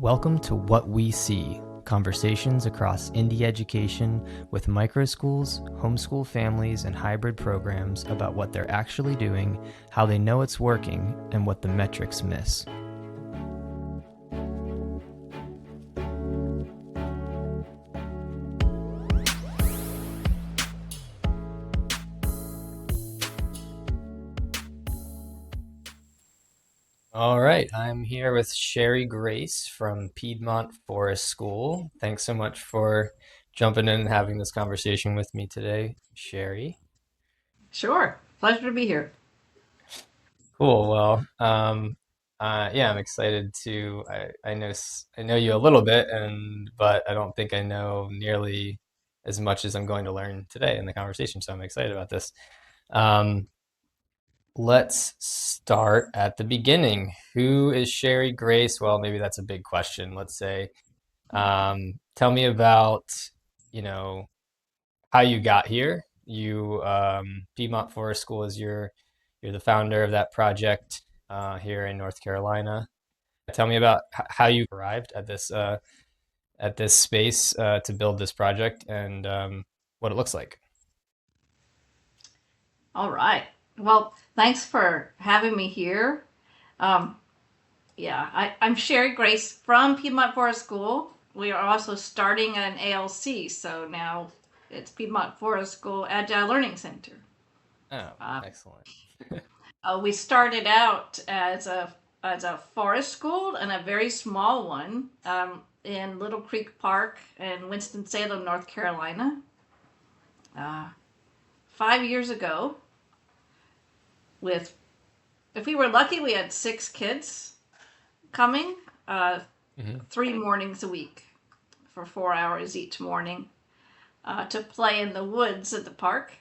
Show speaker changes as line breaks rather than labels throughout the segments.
Welcome to What We See, conversations across indie education with micro schools, homeschool families, and hybrid programs about what they're actually doing, how they know it's working, and what the metrics miss. All right, I'm here with Sheri Grace from Piedmont Forest School. Thanks so much for jumping in and having this conversation with me today, Sheri.
Sure. Pleasure to be here.
Cool. Well, yeah, I'm excited to. I know you a little bit, but I don't think I know nearly as much as I'm going to learn today in the conversation. So I'm excited about this. Um, let's start at the beginning. Who is Sheri Grace? Well, maybe that's a big question. Let's say, tell me about, you know, how you got here. Piedmont Forest School is you're the founder of that project here in North Carolina. Tell me about how you arrived at this space to build this project and what it looks like.
All right. Well, thanks for having me here. Um, I'm Sheri Grace from Piedmont Forest School. We are also starting an ALC, so now it's Piedmont Forest School Agile Learning Center.
Oh,
Uh,
excellent.
we started out as a forest school and a very small one in Little Creek Park in Winston-Salem, North Carolina. Uh, 5 years ago, with if we were lucky, we had 6 kids coming, uh,
Hmm.
3 mornings a week for 4 hours each morning to play in the woods at the park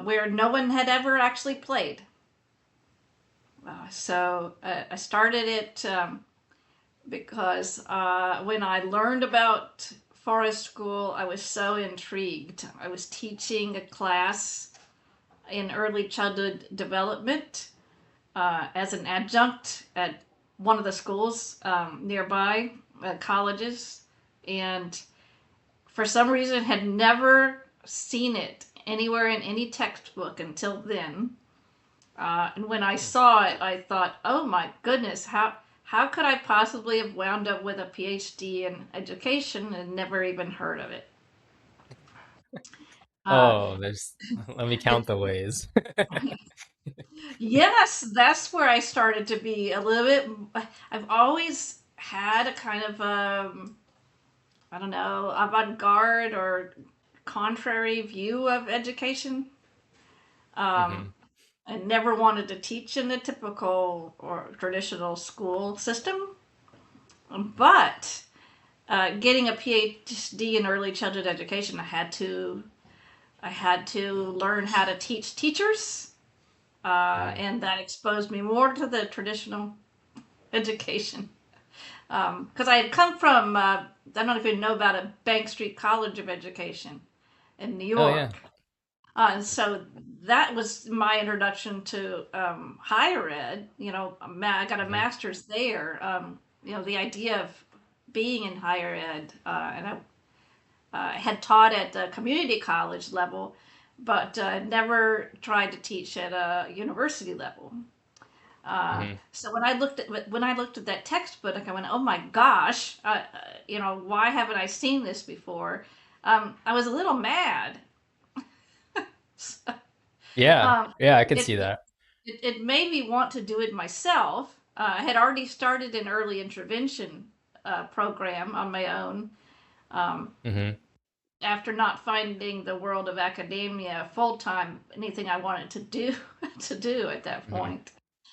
where no one had ever actually played. I started it because when I learned about forest school, I was so intrigued. I was teaching a class in early childhood development as an adjunct at one of the schools nearby, colleges, and for some reason had never seen it anywhere in any textbook until then. And when I saw it, I thought, "Oh my goodness, how could I possibly have wound up with a PhD in education and never even heard of it?" Uh,
Oh, there's let me count
it
the ways.
Yes, that's where I started to be a little bit. I've always had a kind of I don't know, avant-garde or contrary view of education. Um,
Hmm.
I never wanted to teach in the typical or traditional school system, but getting a PhD in early childhood education, I had to learn how to teach teachers,
Hmm.
and that exposed me more to the traditional education. Because I had come from, I don't know if you know about a Bank Street College of Education in New
Oh yeah.
York. And so that was my introduction to higher ed. I got a
Hmm.
master's there. The idea of being in higher ed, and I had taught at the community college level, but never tried to teach at a university level.
Hmm.
So when I looked at that textbook, I went, "Oh my gosh, why haven't I seen this before?" I was a little mad.
Yeah.
um,
Yeah, I could
it,
see that.
it made me want to do it myself. I had already started an early intervention program on my own
Hmm.
after not finding the world of academia full time anything I wanted to do to do at that
Hmm.
point.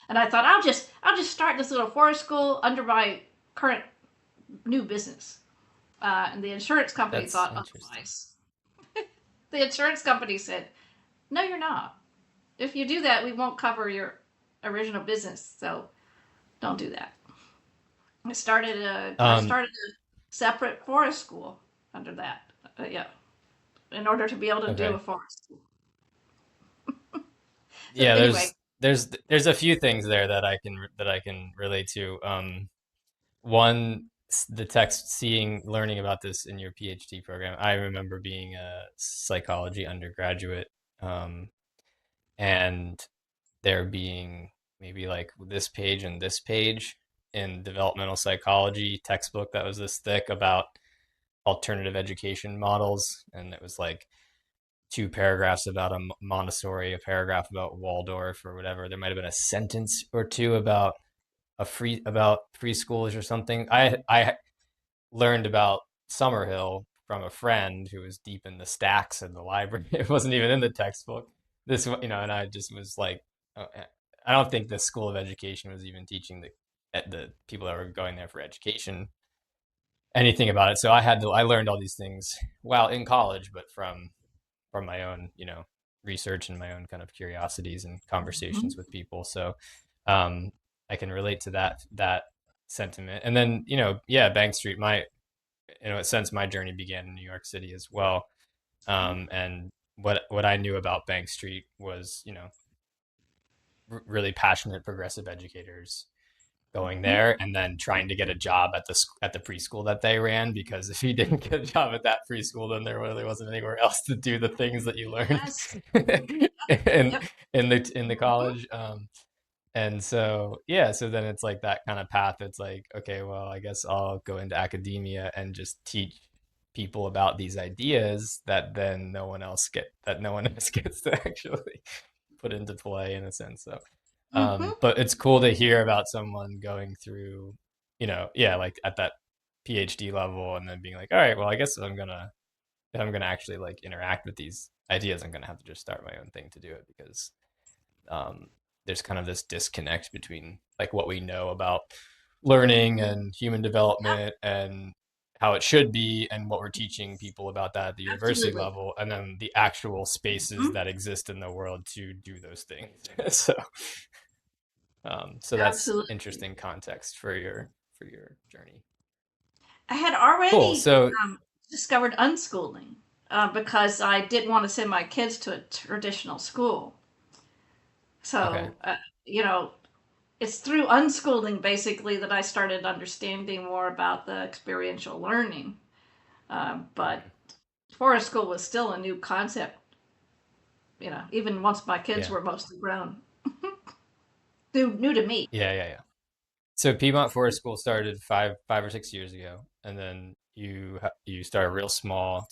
And I thought I'll just start this little forest school under my current new business. And the insurance company
That's
thought
interesting.
otherwise. The insurance company said, "No, you're not. If you do that, we won't cover your original business. So don't do that." I
Um,
started a separate forest school under that. Yeah, in order to be able to do a
okay.
forest school. So
Yeah,
anyway,
there's a few things there that I can relate to. One, the text, learning about this in your PhD program. I remember being a psychology undergraduate, um, and there being maybe like this page and this page in developmental psychology textbook that was this thick about alternative education models, and it was like two paragraphs about a Montessori, a paragraph about Waldorf or whatever. There might have been a sentence or two about about preschoolers or something. I learned about Summerhill from a friend who was deep in the stacks in the library. It wasn't even in the textbook. And I just was like, uh, I don't think the School of Education was even teaching the people that were going there for education anything about it. So I learned all these things while in college, but from my own, research and my own kind of curiosities and conversations
Mhm.
with people. So um, I can relate to that sentiment. And then, yeah, Bank Street, in a sense, my journey began in New York City as well. And what I knew about Bank Street was, really passionate progressive educators going
Mhm.
there and then trying to get a job at the preschool that they ran, because if you didn't get a job at that preschool, then there really wasn't anywhere else to do the things that you learned
Yes.
in
Yep.
in the
Mhm.
college. And so, yeah, so then it's like that kind of path. It's like, okay, well, I guess I'll go into academia and just teach people about these ideas that no one else gets to actually put into play in a sense. So,
Mhm.
but it's cool to hear about someone going through, yeah, like at that PhD level and then being like, all right, well, I guess if I'm gonna actually like interact with these ideas, I'm gonna have to just start my own thing to do it, because um, there's kind of this disconnect between like what we know about learning and human
Yep.
development and how it should be, and what we're teaching people about that at the university
Absolutely.
level, and then the actual spaces
Mhm.
that exist in the world to do those things. So that's
Absolutely.
interesting context for your journey.
I had
Cool.
already
So
discovered unschooling because I didn't want to send my kids to a traditional school.
okay.
So, you know, it's through unschooling basically that I started understanding more about the experiential learning. But
Mhm.
forest school was still a new concept, even once my kids
Yeah.
were mostly grown. New to me.
Yeah. Yeah. Yeah. So Piedmont Forest School started 5 or 6 years ago, and then you started real small.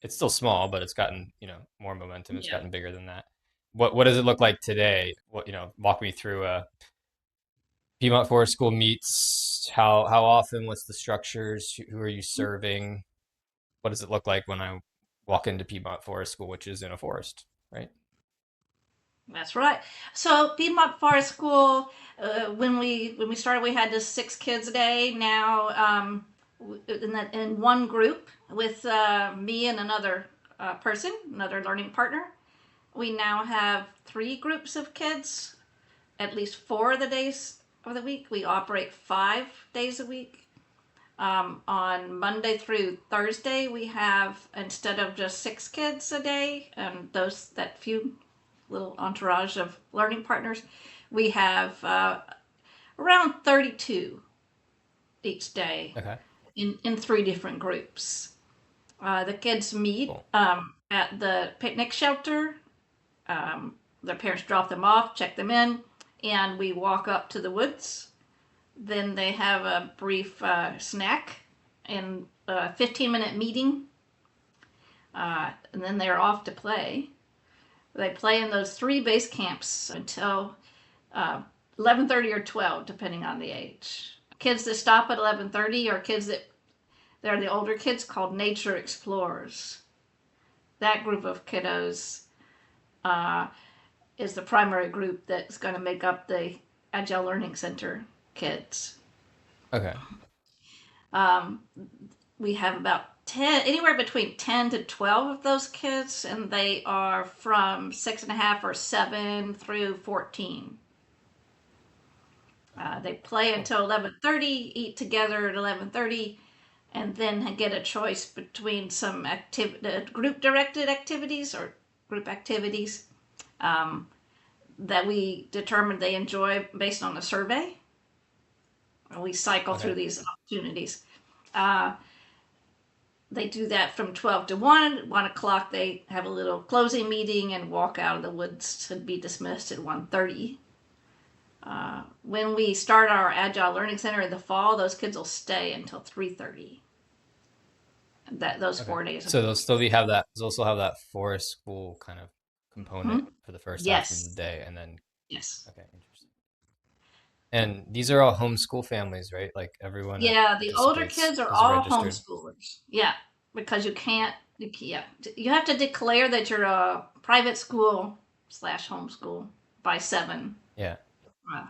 It's still small, but it's gotten more momentum. It's
Yeah.
gotten bigger than that. What does it look like today? Walk me through Piedmont Forest School meets. How often? What's the structures? Who are you serving? What does it look like when I walk into Piedmont Forest School, which is in a forest, right?
That's right. So Piedmont Forest School, when we started, we had just 6 kids a day. Now, in one group with me and another person, another learning partner, we now have 3 groups of kids. At least 4 of the days of the week, we operate 5 days a week. On Monday through Thursday, we have, instead of just 6 kids a day, and that few little entourage of learning partners, we have around 32 each day
Okay,
in 3 different groups. The kids meet
cool.
at the picnic shelter. Their parents drop them off, check them in, and we walk up to the woods. Then they have a brief snack and a 15-minute meeting, and then they're off to play. They play in those 3 base camps until 11:30 or 12, depending on the age. Kids that stop at 11:30 are kids that they're the older kids called nature explorers. That group of kiddos uh, is the primary group that's going to make up the Agile Learning Center kids.
Okay,
Um, we have about 10, anywhere between 10 to 12 of those kids, and they are from 6.5 or 7 through 14.
okay,
They play
cool.
until 11:30, eat together at 11:30, and then get a choice between some group directed activities or group activities that we determine they enjoy based on a survey. And we cycle through
Okay,
these opportunities. Uh, they do that from 12 to 1. 1 o'clock, they have a little closing meeting and walk out of the woods to be dismissed at 1:30. When we start our Agile Learning Center in the fall, those kids will stay until 3:30. Those
Okay.
4 days of
So
the
they'll
week.
still be have that. They'll also have that forest school kind of
Hmm.
component for the first half of the
Yes,
day, and then
yes.
okay, interesting. And these are all homeschool families, right? Like everyone that
Yeah, the older
participates
kids are
is
all
registered.
homeschoolers. Yeah, because yeah, you have to declare that you're a private school slash homeschool by 7.
Yeah,
Uh,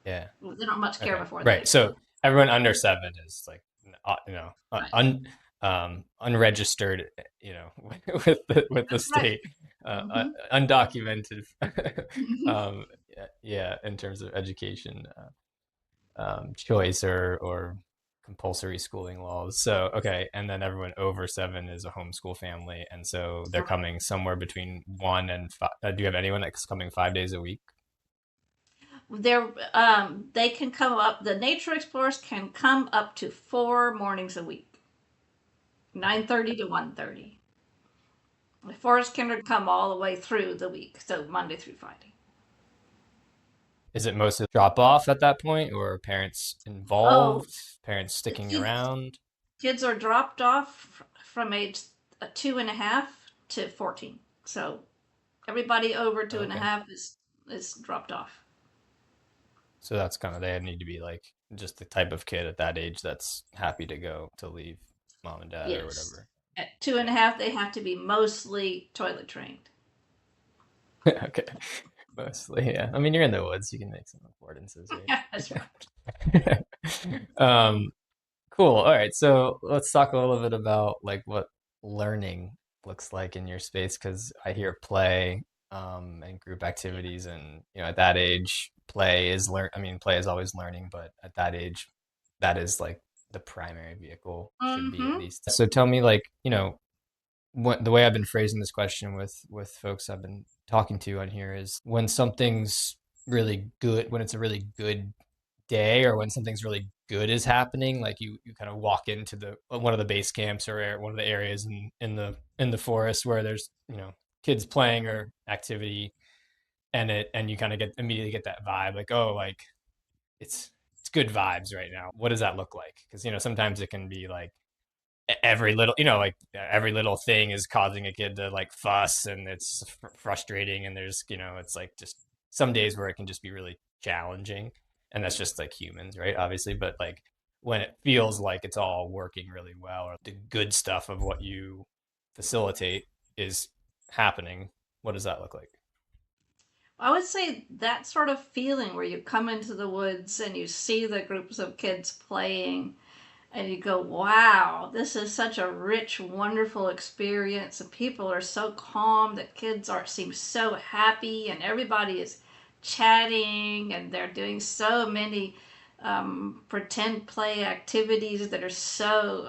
yeah.
they don't much care
Okay,
before
right.
that.
So everyone under 7 is like,
Right.
unregistered, with the
That's right.
state,
Hmm.
undocumented,
Hmm.
yeah, in terms of education, choice or compulsory schooling laws. So okay, and then everyone over 7 is a homeschool family, and so they're coming somewhere between 1 and 5. Do you have anyone that's coming 5 days a week?
They can come up. The nature explorers can come up to 4 mornings a week,
Okay.
9:30 to 1:30. The forest kindred come all the way through the week, so Monday through Friday.
Is it mostly drop off at that point, or parents
Oh,
involved, parents
the
sticking
kids
around?
kids are dropped off from age 2.5 to 14. So everybody over two and a
Okay.
half is dropped off.
So that's kind of, they need to be like just the type of kid at that age that's happy to go to leave mom and dad or
Yes.
whatever.
At two and
Yeah.
a half, they have to be mostly toilet trained.
Okay. Mostly, yeah. I mean, you're in the woods, you can make some affordances,
That's right.
right? Cool. All right. So let's talk a little bit about like what learning looks like in your space, because I hear play, and group
Yeah.
activities, and at that age, play is learn. I mean, play is always learning, but at that age, that is like the primary vehicle, should be at
Mm-hmm.
least. So tell me, like, what the way I've been phrasing this question with folks I've been talking to on here is when something's really good, when it's a really good day, or when something's really good is happening, like you kind of walk into the one of the base camps or one of the areas in the forest where there's kids playing or activity, and you kind of get immediately get that vibe, like, oh, like it's good vibes right now. What does that look like? Because sometimes it can be like every little like every little thing is causing a kid to like fuss, and it's frustrating, and there's it's like just some days where it can just be really challenging, and that's just like humans, right? Obviously, but like when it feels like it's all working really well, or the good stuff of what you facilitate is happening, what does that look like?
I would say that sort of feeling where you come into the woods and you see the groups of kids playing and you go, wow, this is such a rich, wonderful experience. And people are so calm. The kids are seem so happy, and everybody is chatting, and they're doing so many pretend play activities that are so,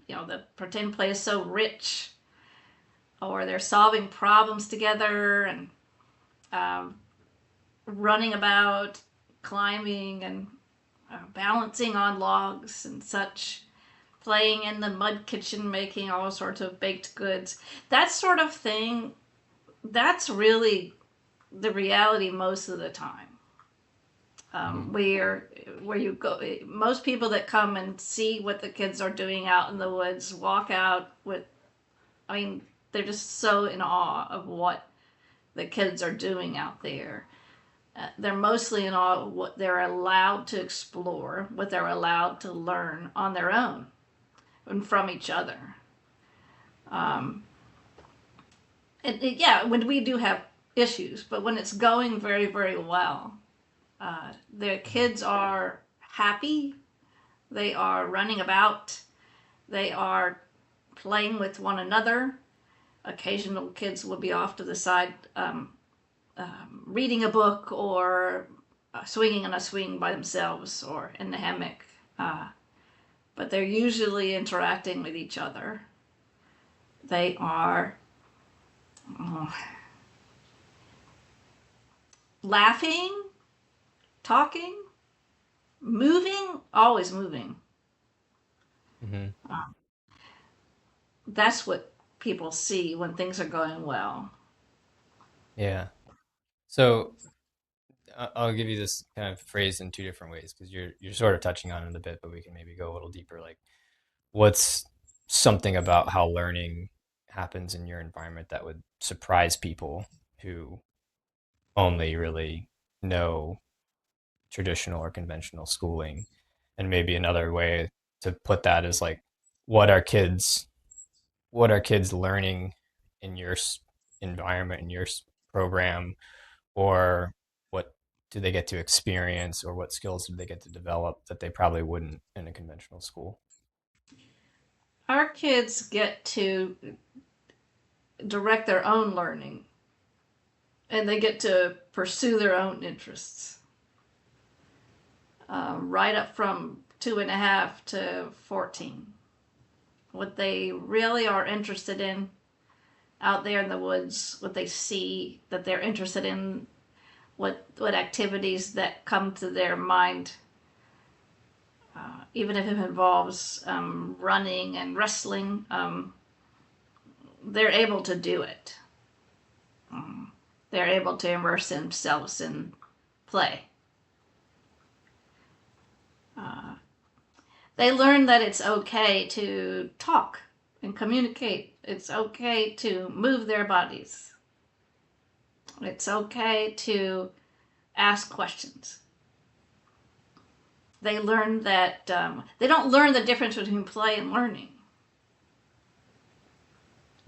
the pretend play is so rich, or they're solving problems together and um, running about, climbing, and balancing on logs and such, playing in the mud kitchen, making all sorts of baked goods. That sort of thing, that's really the reality most of the time.
Hmm.
Where you go, most people that come and see what the kids are doing out in the woods walk out with, I mean, they're just so in awe of what the kids are doing out there. They're mostly in awe of what they're allowed to explore, what they're allowed to learn on their own and from each other. Um, yeah, when we do have issues, but when it's going very, very well, the
Hmm.
kids are happy. They are running about. They are playing with one another. Occasional kids will be off to the side, reading a book, or swinging on a swing by themselves or in the hammock. Uh, but they're usually interacting with each other. They are oh, laughing, talking, moving, always moving.
Hmm.
Uh, that's what people see when things are going well.
Yeah. So I'll give you this kind of phrase in two different ways because you're sort of touching on it a bit, but we can maybe go a little deeper. Like, what's something about how learning happens in your environment that would surprise people who only really know traditional or conventional schooling? And maybe another way to put that is like, what are kids what are kids learning in your environment, in your program, or what do they get to experience, or what skills do they get to develop that they probably wouldn't in a conventional school?
Our kids get to direct their own learning and they get to pursue their own interests right up from 2.5 to 14. What they really are interested in out there in the woods, what they see that they're interested in, what activities that come to their mind, even if it involves running and wrestling, they're able to do it. They're able to immerse themselves in play. Uh, they learn that it's okay to talk and communicate. It's okay to move their bodies. It's okay to ask questions. They learn that they don't learn the difference between play and learning.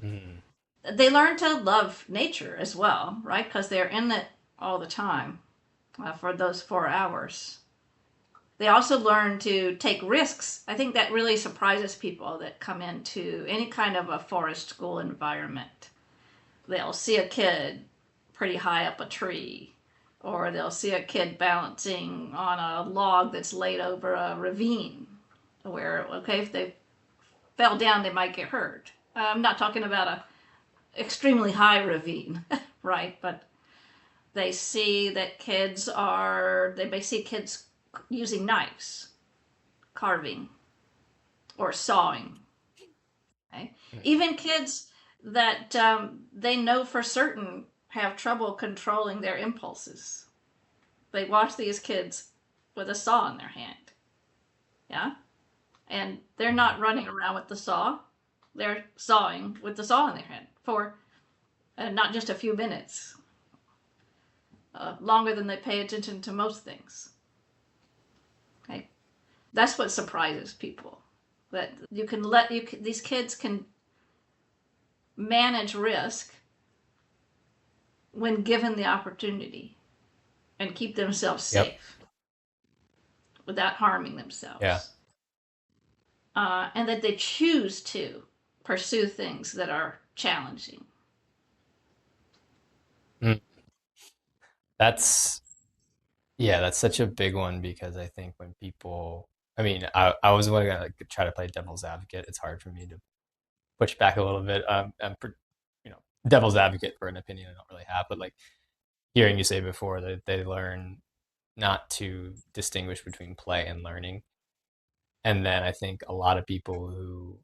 Mm-hmm.
They learn to love nature as well, right? Because they're in it all the time for those 4 hours. They also learn to take risks. I think that really surprises people that come into any kind of a forest school environment. They'll see a kid pretty high up a tree, or they'll see a kid balancing on a log that's laid over a ravine, where, okay, if they fell down, they might get hurt. I'm not talking about a extremely high ravine, right? But they may see kids using knives, carving, or sawing. Okay? Even kids that they know for certain have trouble controlling their impulses. They watch these kids with a saw in their hand, yeah, and they're
Mm-hmm.
not running around with the saw. They're sawing with the saw in their hand for not just a few minutes, longer than they pay attention to most things. Okay, that's what surprises people. That you can let these kids can manage risk when given the opportunity and keep themselves
Yep.
safe without harming
Yeah.
themselves. And that they choose to pursue things that are challenging.
Mm. That's Yeah, that's such a big one because I think when people, I mean, I was going to like try to play devil's advocate. It's hard for me to push back a little bit. You know, devil's advocate for an opinion I don't really have, but like hearing you say before that they learn not to distinguish between play and learning. And then I think a lot of people who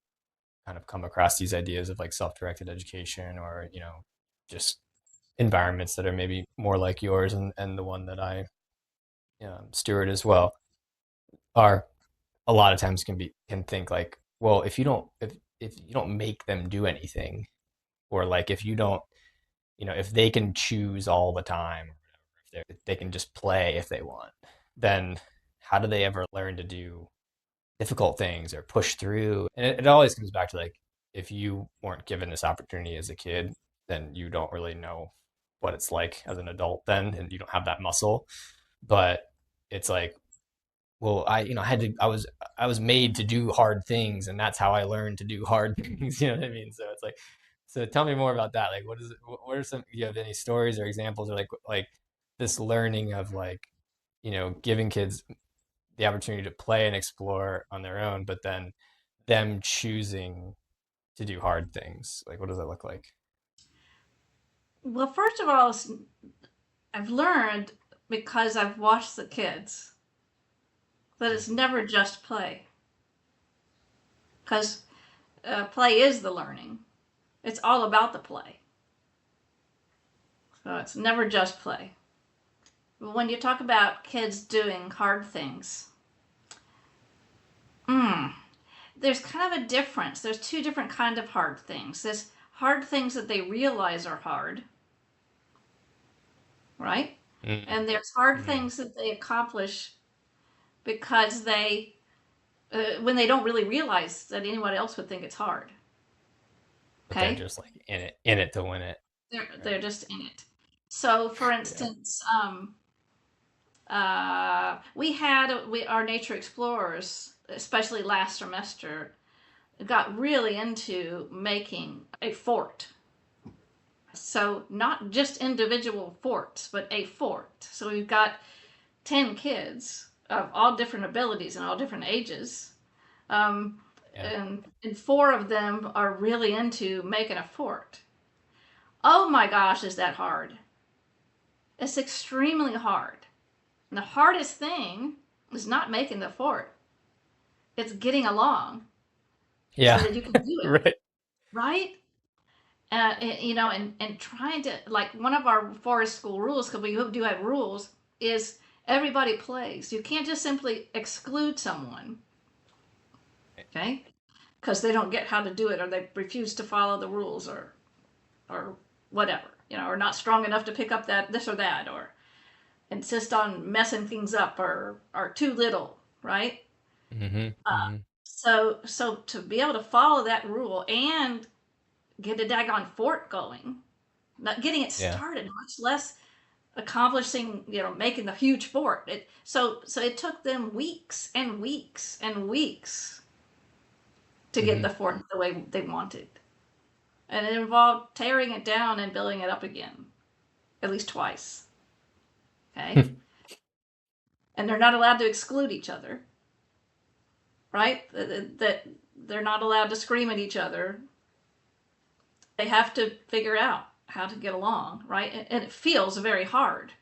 kind of come across these ideas of like self-directed education or, just environments that are maybe more like yours and the one that I steward as well are a lot of times can think like, well, if you don't make them do anything, or like if you don't, if they can choose all the time, if they can just play if they want, then how do they ever learn to do difficult things or push through? And it always comes back to like, if you weren't given this opportunity as a kid, then you don't really know what it's like as an adult then, and you don't have that muscle. But it's like, well, I was made to do hard things, and that's how I learned to do hard things. You know what I mean? So it's like, so tell me more about that. Like, what is it? What are some? Do you have any stories or examples, or like this learning of like, giving kids the opportunity to play and explore on their own, but then them choosing to do hard things. Like, what does that look like?
Well, first of all, I've learned because I've watched the kids that it's never just play. because play is the learning. It's all about the play. So it's never just play. When you talk about kids doing hard things, mm, there's kind of a difference. There's two different kind of hard things. There's hard things that they realize are hard, right?
Mm,
And there's hard
mm.
things that they accomplish because when they don't really realize that anyone else would think it's hard.
But they're
Okay,
just like in it to win it,
they're
right?
just in it. So, for
Yeah.
instance, we our nature explorers, especially last semester, got really into making a fort. So not just individual forts, but a fort. So we've got 10 kids of all different abilities and all different ages. Um,
Yeah.
and four of them are really into making a fort. Oh my gosh, is that hard? It's extremely hard. And the hardest thing is not making the fort, it's getting along so
Yeah.
that you can do it,
Right.
right? And trying to, like, one of our forest school rules, because we do have rules, is everybody plays. You can't just simply exclude someone, okay? Because they don't get how to do it, or they refuse to follow the rules, or whatever, or not strong enough to pick up that this or that, or insist on messing things up, or are too little, right?
Hmm.
Uh,
Hmm.
so to be able to follow that rule and get a daggone fort going, not getting it
Yeah.
started, much less accomplishing, making the huge fort. So it took them weeks and weeks and weeks to get
Hmm.
the fort the way they wanted. And it involved tearing it down and building it up again, at least twice. Okay? And they're not allowed to exclude each other, right? That they're not allowed to scream at each other. They have to figure out how to get along, right? And it feels very hard.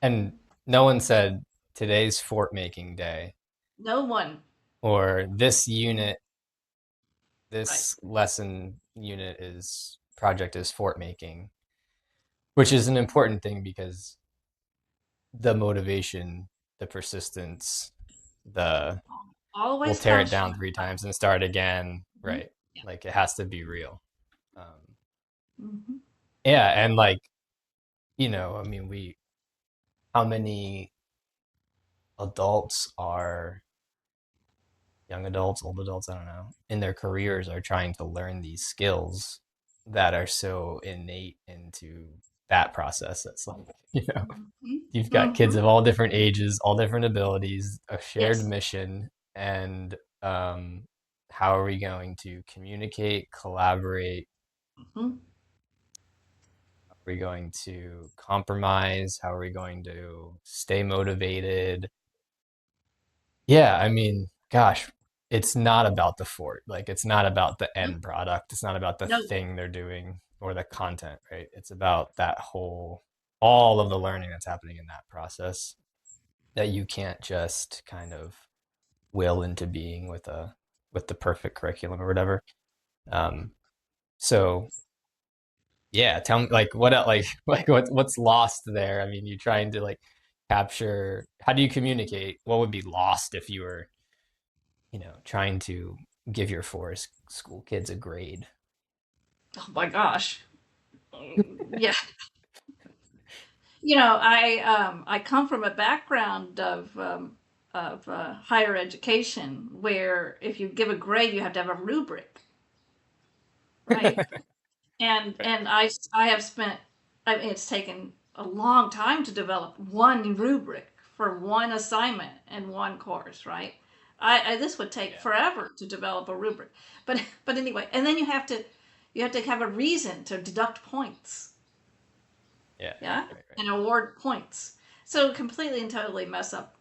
And no one said today's fort making day
No one,
or this unit,
right?
this lesson unit is project is fort making, which is an important thing because the motivation, the persistence, the we'll
Always
tear it
comes from.
down three times and start again,
Mhm.
right?
Yeah.
Like it has to be real. Um,
Hmm.
yeah, and like, I mean, how many adults are young adults, old adults, I don't know, in their careers are trying to learn these skills that are so innate into that process. That's like,
Hmm.
you've got kids
Hmm.
of all different ages, all different abilities, a shared
Yes.
mission, and how are we going to communicate, collaborate?
Hmm.
How are we going to compromise? How are we going to stay motivated? Yeah, I mean, gosh, it's not about the fort. Like, it's not about the
No.
end product. It's not about the
No.
thing they're doing or the content, right? It's about all of the learning that's happening in that process that you can't just kind of will into being with the perfect curriculum or whatever. Um, so yeah, tell me like like what's lost there? I mean, you're trying to like capture. How do you communicate? What would be lost if you were trying to give your forest school kids a grade.
Oh my gosh. Yeah. I come from a background of higher education where if you give a grade, you have to have a rubric, right?
Right.
And I have spent. I mean, it's taken a long time to develop one rubric for one assignment and one course, right? This would take
Yeah.
forever to develop a rubric, but anyway, and then you have to have a reason to deduct points,
Yeah.
yeah,
Right. Right.
and award points. So completely and totally mess up.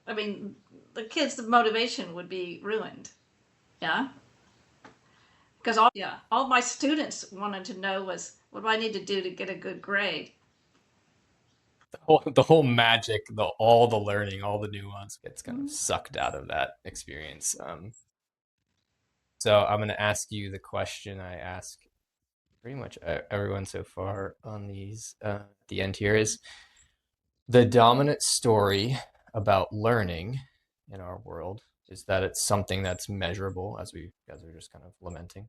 I mean, the kids' the motivation would be ruined, yeah, because all my students wanted to know was, what do I need to do to get a good grade?
The whole magic, all the learning, all the nuance gets kind of
Mhm.
sucked out of that experience. So I'm going to ask you the question I ask pretty much everyone so far on these. The end here is the dominant story about learning in our world is that it's something that's measurable, as we guys are just kind of lamenting,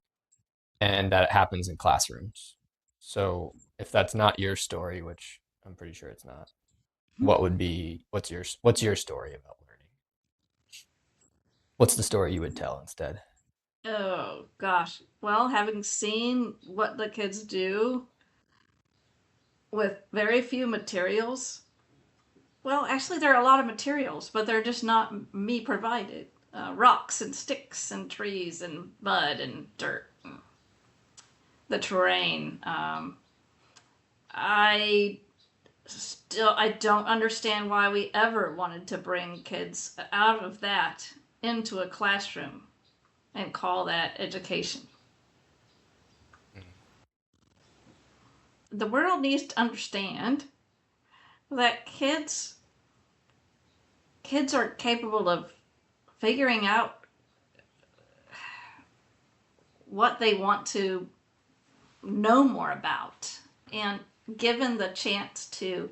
and that it happens in classrooms. So if that's not your story, which I'm pretty sure it's not, what's your story about learning? What's the story you would tell instead?
Oh gosh. Well, having seen what the kids do with very few materials, well, actually, there are a lot of materials, but they're just not me provided. Rocks and sticks and trees and mud and dirt, the terrain. I I don't understand why we ever wanted to bring kids out of that into a classroom and call that education.
Mm.
The world needs to understand that kids are capable of figuring out what they want to know more about, and given the chance to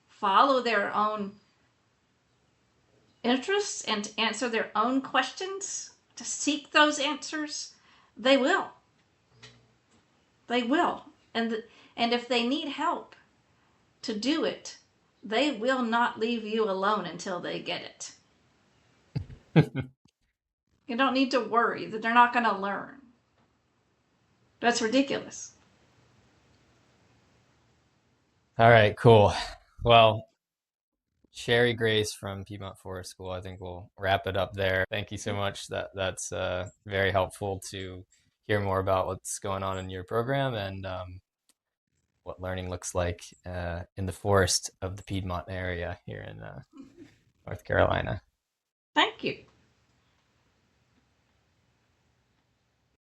follow their own interests and to answer their own questions, to seek those answers, they will. They will. And if they need help to do it, they will not leave you alone until they get it. You don't need to worry that they're not going to learn. That's ridiculous.
All right, cool. Well, Sheri Grace from Piedmont Forest School, I think we'll wrap it up there. Thank you so much. That's very helpful to hear more about what's going on in your program and what learning looks like in the forest of the Piedmont area here in North Carolina.
Thank you.